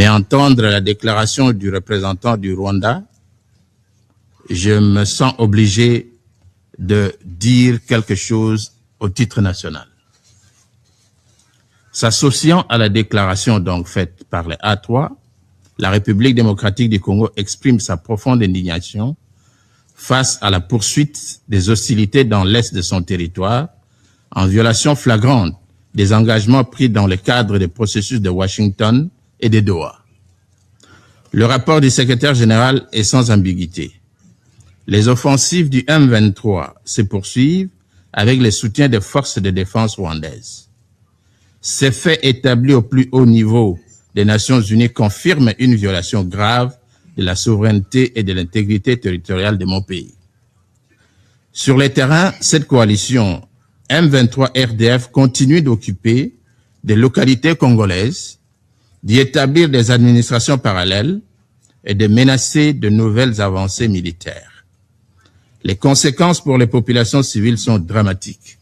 mais entendre la déclaration du représentant du Rwanda, je me sens obligé de dire quelque chose au titre national. S'associant à la déclaration donc faite par les A3, la République démocratique du Congo exprime sa profonde indignation face à la poursuite des hostilités dans l'est de son territoire, en violation flagrante des engagements pris dans le cadre des processus de Washington et de Doha. Le rapport du secrétaire général est sans ambiguïté. Les offensives du M23 se poursuivent avec le soutien des forces de défense rwandaises. Ces faits établis au plus haut niveau des Nations Unies confirment une violation grave de la souveraineté et de l'intégrité territoriale de mon pays. Sur le terrain, cette coalition M23 RDF continue d'occuper des localités congolaises, d'y établir des administrations parallèles et de menacer de nouvelles avancées militaires. Les conséquences pour les populations civiles sont dramatiques.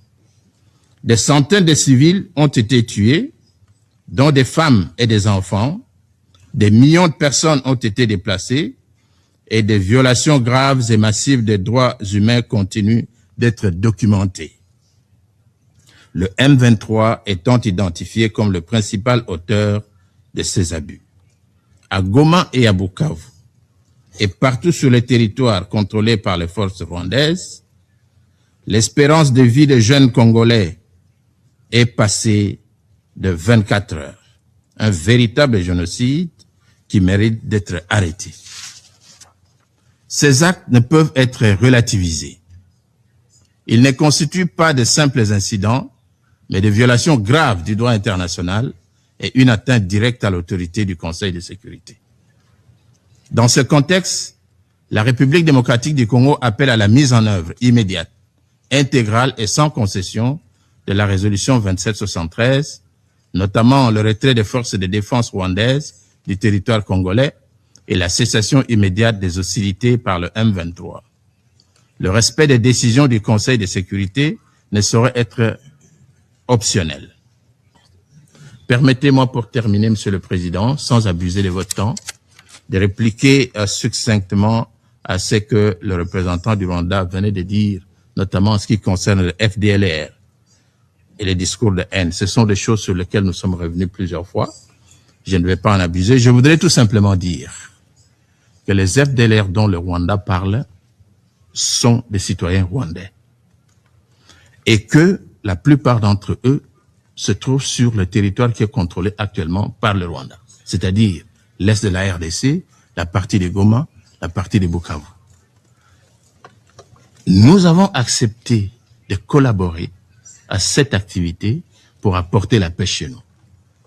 Des centaines de civils ont été tués, dont des femmes et des enfants. Des millions de personnes ont été déplacées et des violations graves et massives des droits humains continuent d'être documentées. Le M23 étant identifié comme le principal auteur de ces abus. À Goma et à Bukavu, et partout sur les territoires contrôlés par les forces rwandaises, l'espérance de vie des jeunes Congolais est passée de 24 heures. Un véritable génocide qui mérite d'être arrêté. Ces actes ne peuvent être relativisés. Ils ne constituent pas de simples incidents, mais de violations graves du droit international et une atteinte directe à l'autorité du Conseil de sécurité. Dans ce contexte, la République démocratique du Congo appelle à la mise en œuvre immédiate, intégrale et sans concession de la résolution 2773, notamment le retrait des forces de défense rwandaises du territoire congolais et la cessation immédiate des hostilités par le M23. Le respect des décisions du Conseil de sécurité ne saurait être optionnel. Permettez-moi pour terminer, Monsieur le Président, sans abuser de votre temps, de répliquer succinctement à ce que le représentant du Rwanda venait de dire, notamment en ce qui concerne le FDLR et les discours de haine. Ce sont des choses sur lesquelles nous sommes revenus plusieurs fois. Je ne vais pas en abuser. Je voudrais tout simplement dire que les FDLR dont le Rwanda parle sont des citoyens rwandais et que la plupart d'entre eux se trouvent sur le territoire qui est contrôlé actuellement par le Rwanda, c'est-à-dire l'est de la RDC, la partie de Goma, la partie de Bukavu. Nous avons accepté de collaborer à cette activité pour apporter la paix chez nous.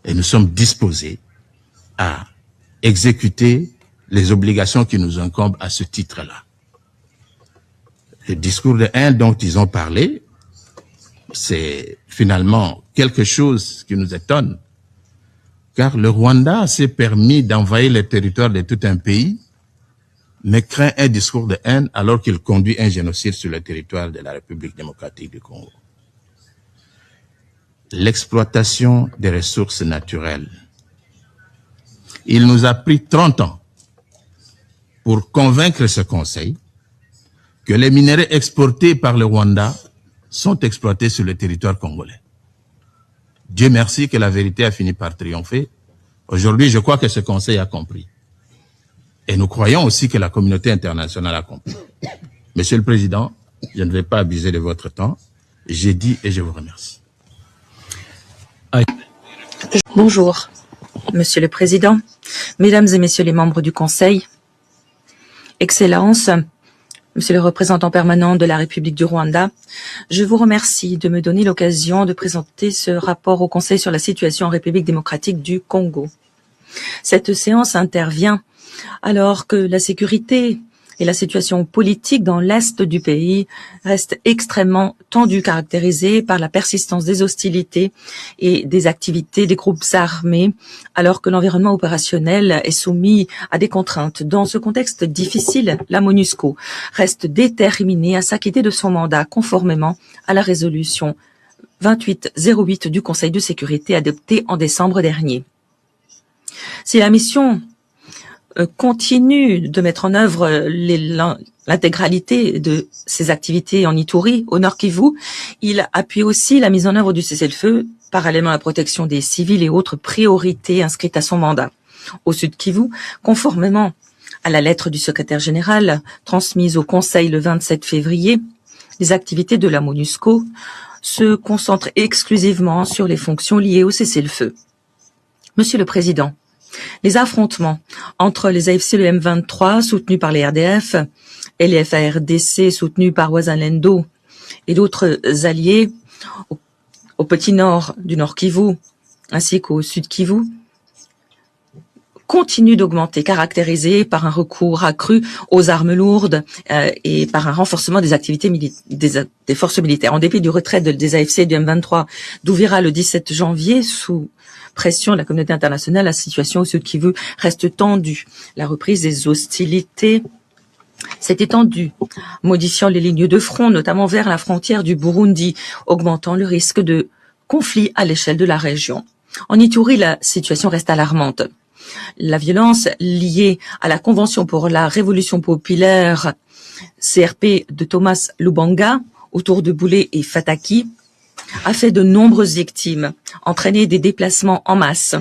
Et nous sommes disposés à exécuter les obligations qui nous incombent à ce titre-là. Le discours de haine dont ils ont parlé, c'est finalement quelque chose qui nous étonne, car le Rwanda s'est permis d'envahir le territoire de tout un pays, mais craint un discours de haine alors qu'il conduit un génocide sur le territoire de la République démocratique du Congo. L'exploitation des ressources naturelles. Il nous a pris 30 ans pour convaincre ce Conseil que les minerais exportés par le Rwanda sont exploités sur le territoire congolais. Dieu merci que la vérité a fini par triompher. Aujourd'hui, je crois que ce Conseil a compris. Et nous croyons aussi que la communauté internationale a compris. Monsieur le Président, je ne vais pas abuser de votre temps. J'ai dit et je vous remercie. Bonjour, Monsieur le Président, Mesdames et Messieurs les membres du Conseil, Excellences, Monsieur le représentant permanent de la République du Rwanda, je vous remercie de me donner l'occasion de présenter ce rapport au Conseil sur la situation en République démocratique du Congo. Cette séance intervient alors que la sécurité et la situation politique dans l'est du pays restent extrêmement tendues, caractérisées par la persistance des hostilités et des activités des groupes armés, alors que l'environnement opérationnel est soumis à des contraintes. Dans ce contexte difficile, la MONUSCO reste déterminée à s'acquitter de son mandat conformément à la résolution 2808 du Conseil de sécurité adoptée en décembre dernier. Si la mission continue de mettre en œuvre l'intégralité de ses activités en Ituri, au Nord Kivu, il appuie aussi la mise en œuvre du cessez-le-feu, parallèlement à la protection des civils et autres priorités inscrites à son mandat. Au Sud Kivu, conformément à la lettre du secrétaire général transmise au Conseil le 27 février, les activités de la MONUSCO se concentrent exclusivement sur les fonctions liées au cessez-le-feu. Monsieur le Président, les affrontements entre les AFC et le M23 soutenus par les RDF et les FARDC soutenus par Wazalendo et d'autres alliés au petit nord du Nord Kivu ainsi qu'au Sud Kivu continuent d'augmenter, caractérisés par un recours accru aux armes lourdes et par un renforcement des activités des forces militaires. En dépit du retrait des AFC et du M23 d'Ouvira le 17 janvier, sous pression de la communauté internationale, la situation au Sud Kivu reste tendue. La reprise des hostilités s'est étendue, modifiant les lignes de front, notamment vers la frontière du Burundi, augmentant le risque de conflit à l'échelle de la région. En Ituri, la situation reste alarmante. La violence liée à la Convention pour la Révolution populaire CRP de Thomas Lubanga autour de Boulé et Fataki a fait de nombreuses victimes, entraîné des déplacements en masse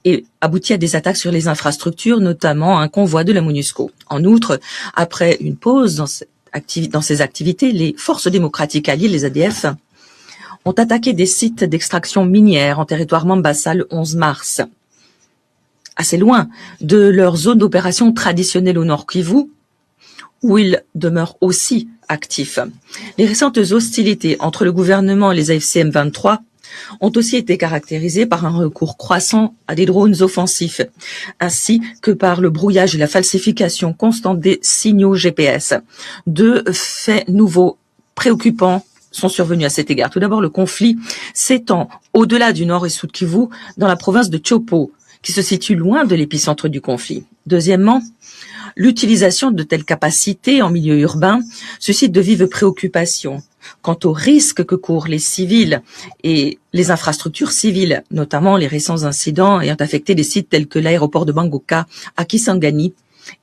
et abouti à des attaques sur les infrastructures, notamment un convoi de la MONUSCO. En outre, après une pause dans ces activités, les forces démocratiques alliées, les ADF, ont attaqué des sites d'extraction minière en territoire Mambasa le 11 mars. Assez loin de leur zone d'opération traditionnelle au Nord Kivu, où ils demeurent aussi actifs. Les récentes hostilités entre le gouvernement et les AFC M23 ont aussi été caractérisées par un recours croissant à des drones offensifs, ainsi que par le brouillage et la falsification constante des signaux GPS. Deux faits nouveaux préoccupants sont survenus à cet égard. Tout d'abord, le conflit s'étend au-delà du Nord et Sud Kivu dans la province de Chopo, qui se situe loin de l'épicentre du conflit. Deuxièmement, l'utilisation de telles capacités en milieu urbain suscite de vives préoccupations quant aux risques que courent les civils et les infrastructures civiles, notamment les récents incidents ayant affecté des sites tels que l'aéroport de Bangoka à Kisangani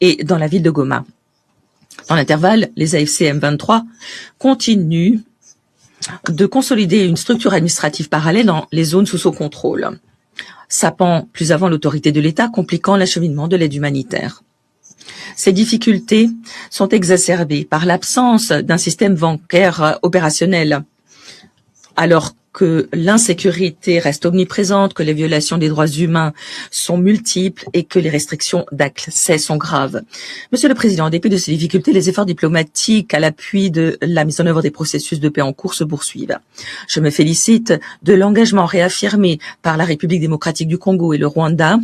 et dans la ville de Goma. Dans l'intervalle, les AFC M23 continuent de consolider une structure administrative parallèle dans les zones sous son contrôle, sapant plus avant l'autorité de l'État, compliquant l'acheminement de l'aide humanitaire. Ces difficultés sont exacerbées par l'absence d'un système bancaire opérationnel, alors que l'insécurité reste omniprésente, que les violations des droits humains sont multiples et que les restrictions d'accès sont graves. Monsieur le Président, en dépit de ces difficultés, les efforts diplomatiques à l'appui de la mise en œuvre des processus de paix en cours se poursuivent. Je me félicite de l'engagement réaffirmé par la République démocratique du Congo et le Rwanda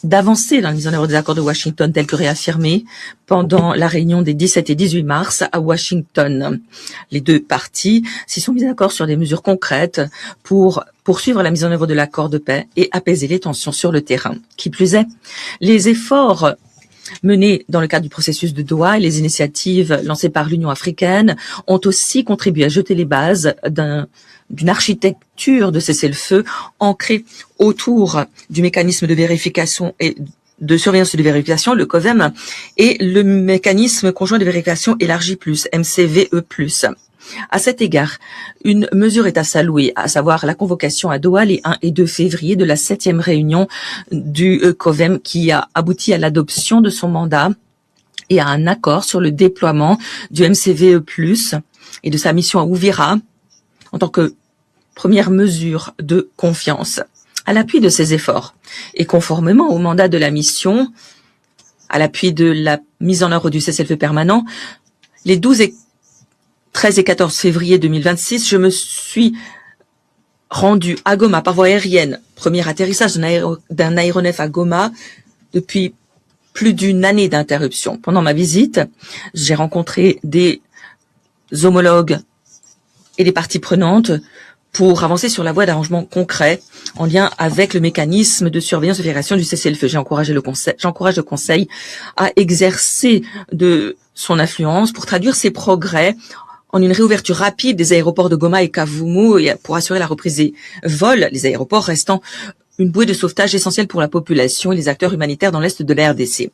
d'avancer dans la mise en œuvre des accords de Washington tels que réaffirmés pendant la réunion des 17 et 18 mars à Washington. Les deux parties s'y sont mises d'accord sur des mesures concrètes pour poursuivre la mise en œuvre de l'accord de paix et apaiser les tensions sur le terrain. Qui plus est, les efforts menés dans le cadre du processus de Doha et les initiatives lancées par l'Union africaine ont aussi contribué à jeter les bases d'une architecture de cessez-le-feu ancrée autour du mécanisme de vérification et de surveillance et de vérification, le COVEM, et le mécanisme conjoint de vérification élargi plus, MCVE+. À cet égard, une mesure est à saluer, à savoir la convocation à Doha les 1 et 2 février de la 7e réunion du COVEM qui a abouti à l'adoption de son mandat et à un accord sur le déploiement du MCVE+, et de sa mission à Uvira en tant que première mesure de confiance. À l'appui de ces efforts et conformément au mandat de la mission, à l'appui de la mise en œuvre du cessez-le-feu permanent, les 13 et 14 février 2026, je me suis rendu à Goma par voie aérienne. Premier atterrissage d'un aéronef à Goma depuis plus d'une année d'interruption. Pendant ma visite, j'ai rencontré des homologues et des parties prenantes pour avancer sur la voie d'arrangements concrets en lien avec le mécanisme de surveillance et vérification du cessez-le-feu. J'encourage le Conseil à exercer de son influence pour traduire ces progrès en une réouverture rapide des aéroports de Goma et Kavumu et pour assurer la reprise des vols, les aéroports restant une bouée de sauvetage essentielle pour la population et les acteurs humanitaires dans l'est de la RDC.